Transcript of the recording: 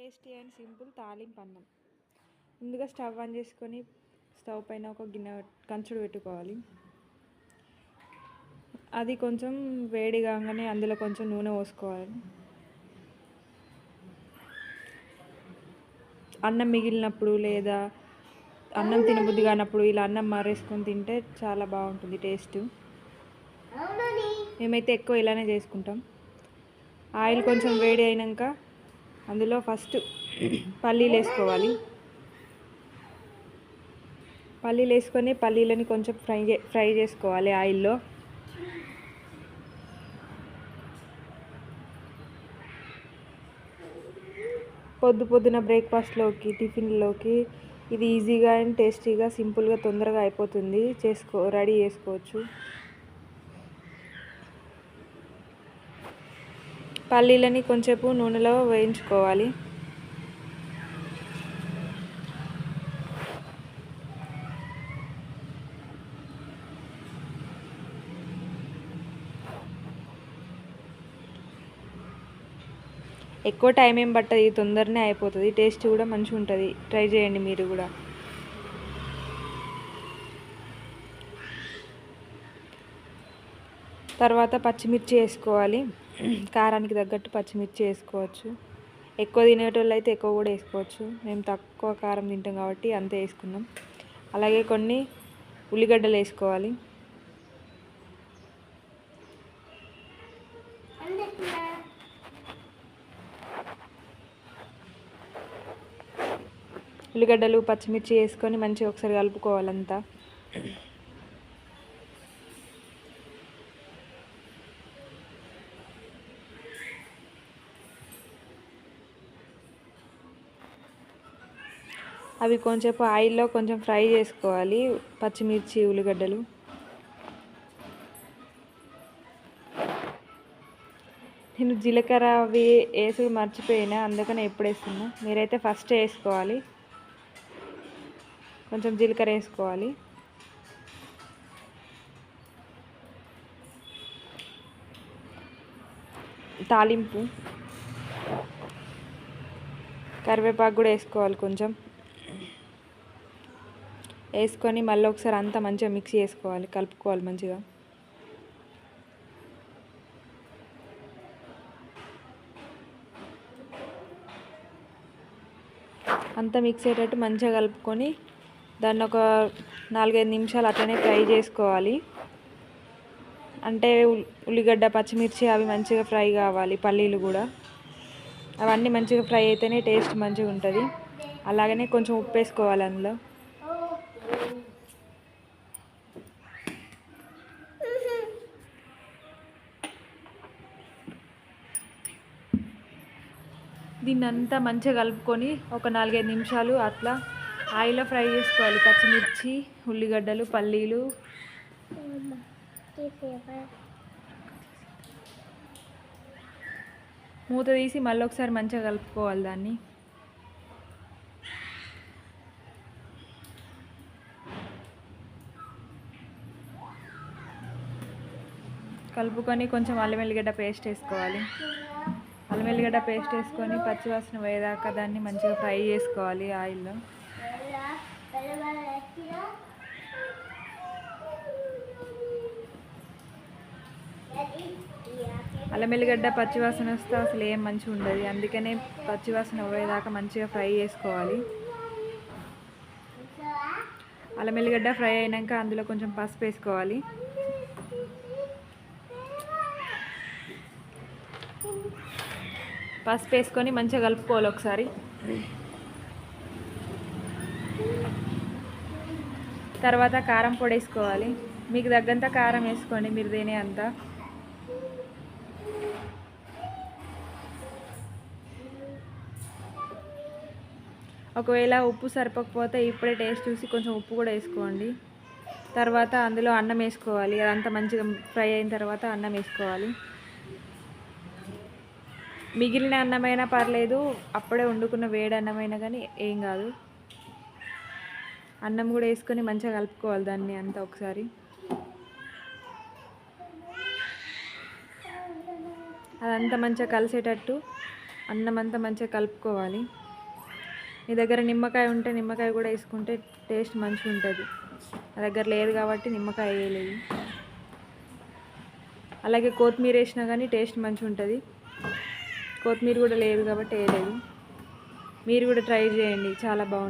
Tasty and simple తాలింపు అన్నం. ముందుగా స్టవ్ ఆన్ చేసుకొని స్టవ్ పైన ఒక గిన్నె కంచుడు పెట్టుకోవాలి. అది కొంచెం వేడి కాగానే అందులో కొంచెం నూనె పోసుకోవాలి. అన్నం మిగిలినప్పుడు లేదా అన్నం తినబుద్ధి కానప్పుడు ఇలా అన్నం మారేసుకొని తింటే చాలా బాగుంటుంది టేస్ట్. మేమైతే ఎక్కువ ఇలానే చేసుకుంటాం. ఆయిల్ కొంచెం వేడి అయినాక అందులో ఫస్ట్ పల్లీలు వేసుకోవాలి. పల్లీలు వేసుకొని పల్లీలని కొంచెం ఫ్రై చేసుకోవాలి ఆయిల్లో. పొద్దున బ్రేక్ఫాస్ట్లోకి టిఫిన్లోకి ఇది ఈజీగా అండ్ టేస్టీగా సింపుల్గా తొందరగా అయిపోతుంది. రెడీ చేసుకోవచ్చు. పల్లీలని కొంచెంసేపు నూనెలో వేయించుకోవాలి. ఎక్కువ టైం ఏం పట్టదు, తొందరనే అయిపోతుంది. టేస్ట్ కూడా మంచిగా ఉంటుంది. ట్రై చేయండి మీరు కూడా. తర్వాత పచ్చిమిర్చి వేసుకోవాలి. కారానికి తగ్గట్టు పచ్చిమిర్చి వేసుకోవచ్చు. ఎక్కువ తినేటోళ్ళు అయితే ఎక్కువ కూడా వేసుకోవచ్చు. మేము తక్కువ కారం తింటాం కాబట్టి అంతే వేసుకున్నాం. అలాగే కొన్ని ఉల్లిగడ్డలు వేసుకోవాలి. ఉల్లిగడ్డలు పచ్చిమిర్చి వేసుకొని మంచిగా ఒకసారి కలుపుకోవాలంతా. అవి కొంచెం ఆయిల్లో కొంచెం ఫ్రై చేసుకోవాలి, పచ్చిమిర్చి ఉల్లిగడ్డలు. నేను జీలకర్ర అవి వేసి మర్చిపోయినా, అందుకని ఎప్పుడు వేస్తున్నా. మీరైతే ఫస్ట్ వేసుకోవాలి. కొంచెం జీలకర్ర వేసుకోవాలి. తాలింపు కరివేపాకు కూడా వేసుకోవాలి. కొంచెం వేసుకొని మళ్ళీ ఒకసారి అంతా మంచిగా మిక్స్ చేసుకోవాలి, కలుపుకోవాలి మంచిగా. అంతా మిక్స్ అయ్యేటట్టు మంచిగా కలుపుకొని దాన్ని ఒక 4-5 నిమిషాలు అట్లనే ఫ్రై చేసుకోవాలి. అంటే ఉల్లిగడ్డ పచ్చిమిర్చి అవి మంచిగా ఫ్రై కావాలి, పల్లీలు కూడా అవన్నీ మంచిగా ఫ్రై అయితేనే టేస్ట్ మంచిగా ఉంటుంది. అలాగనే కొంచెం ఉప్పు వేసుకోవాలి అందులో. దీన్ని అంతా మంచిగా కలుపుకొని ఒక 4-5 నిమిషాలు అట్లా ఆయిల్లో ఫ్రై చేసుకోవాలి. పచ్చిమిర్చి ఉల్లిగడ్డలు పల్లీలు. మూత తీసి మళ్ళీ ఒకసారి మంచిగా కలుపుకోవాలి దాన్ని. కలుపుకొని కొంచెం అల్లం వెల్లిగడ్డ పేస్ట్ వేసుకోవాలి. అల్లం వెల్లిగడ్డ పేస్ట్ వేసుకొని పచ్చివాసన పోయేదాకా దాన్ని మంచిగా ఫ్రై చేసుకోవాలి ఆయిల్లో. అల్లం వెల్లిగడ్డ పచ్చివాసన వస్తే అసలు ఏం మంచిగా ఉండదు. అందుకనే పచ్చివాసన పోయేదాకా మంచిగా ఫ్రై చేసుకోవాలి. అల్లం వెల్లిగడ్డ ఫ్రై అయినాక అందులో కొంచెం పసుపు వేసుకోవాలి. పసుపు వేసుకొని మంచిగా కలుపుకోవాలి ఒకసారి. తర్వాత కారం పొడి వేసుకోవాలి. మీకు తగ్గంత కారం వేసుకోండి, మీరు తినే అంత. ఒకవేళ ఉప్పు సరిపోకపోతే ఇప్పుడే టేస్ట్ చూసి కొంచెం ఉప్పు కూడా వేసుకోండి. తర్వాత అందులో అన్నం వేసుకోవాలి. అదంతా మంచిగా ఫ్రై అయిన తర్వాత అన్నం వేసుకోవాలి. మిగిలిన అన్నమైనా పర్లేదు, అప్పుడే వండుకున్న వేడి అన్నమైనా కానీ ఏం కాదు. అన్నం కూడా వేసుకొని మంచిగా కలుపుకోవాలి దాన్ని అంతా ఒకసారి. అదంతా మంచిగా కలిసేటట్టు అన్నం అంతా మంచిగా కలుపుకోవాలి. మీ దగ్గర నిమ్మకాయ ఉంటే నిమ్మకాయ కూడా వేసుకుంటే టేస్ట్ మంచిగా ఉంటుంది. నా దగ్గర లేదు కాబట్టి నిమ్మకాయ వేయలేదు. అలాగే కొత్తిమీర వేసినా కానీ టేస్ట్ మంచిగా ఉంటుంది. కొత్తిమీర కూడా లేదు కాబట్టి వేయలేదు. మీరు కూడా ట్రై చేయండి, చాలా బాగుంటుంది.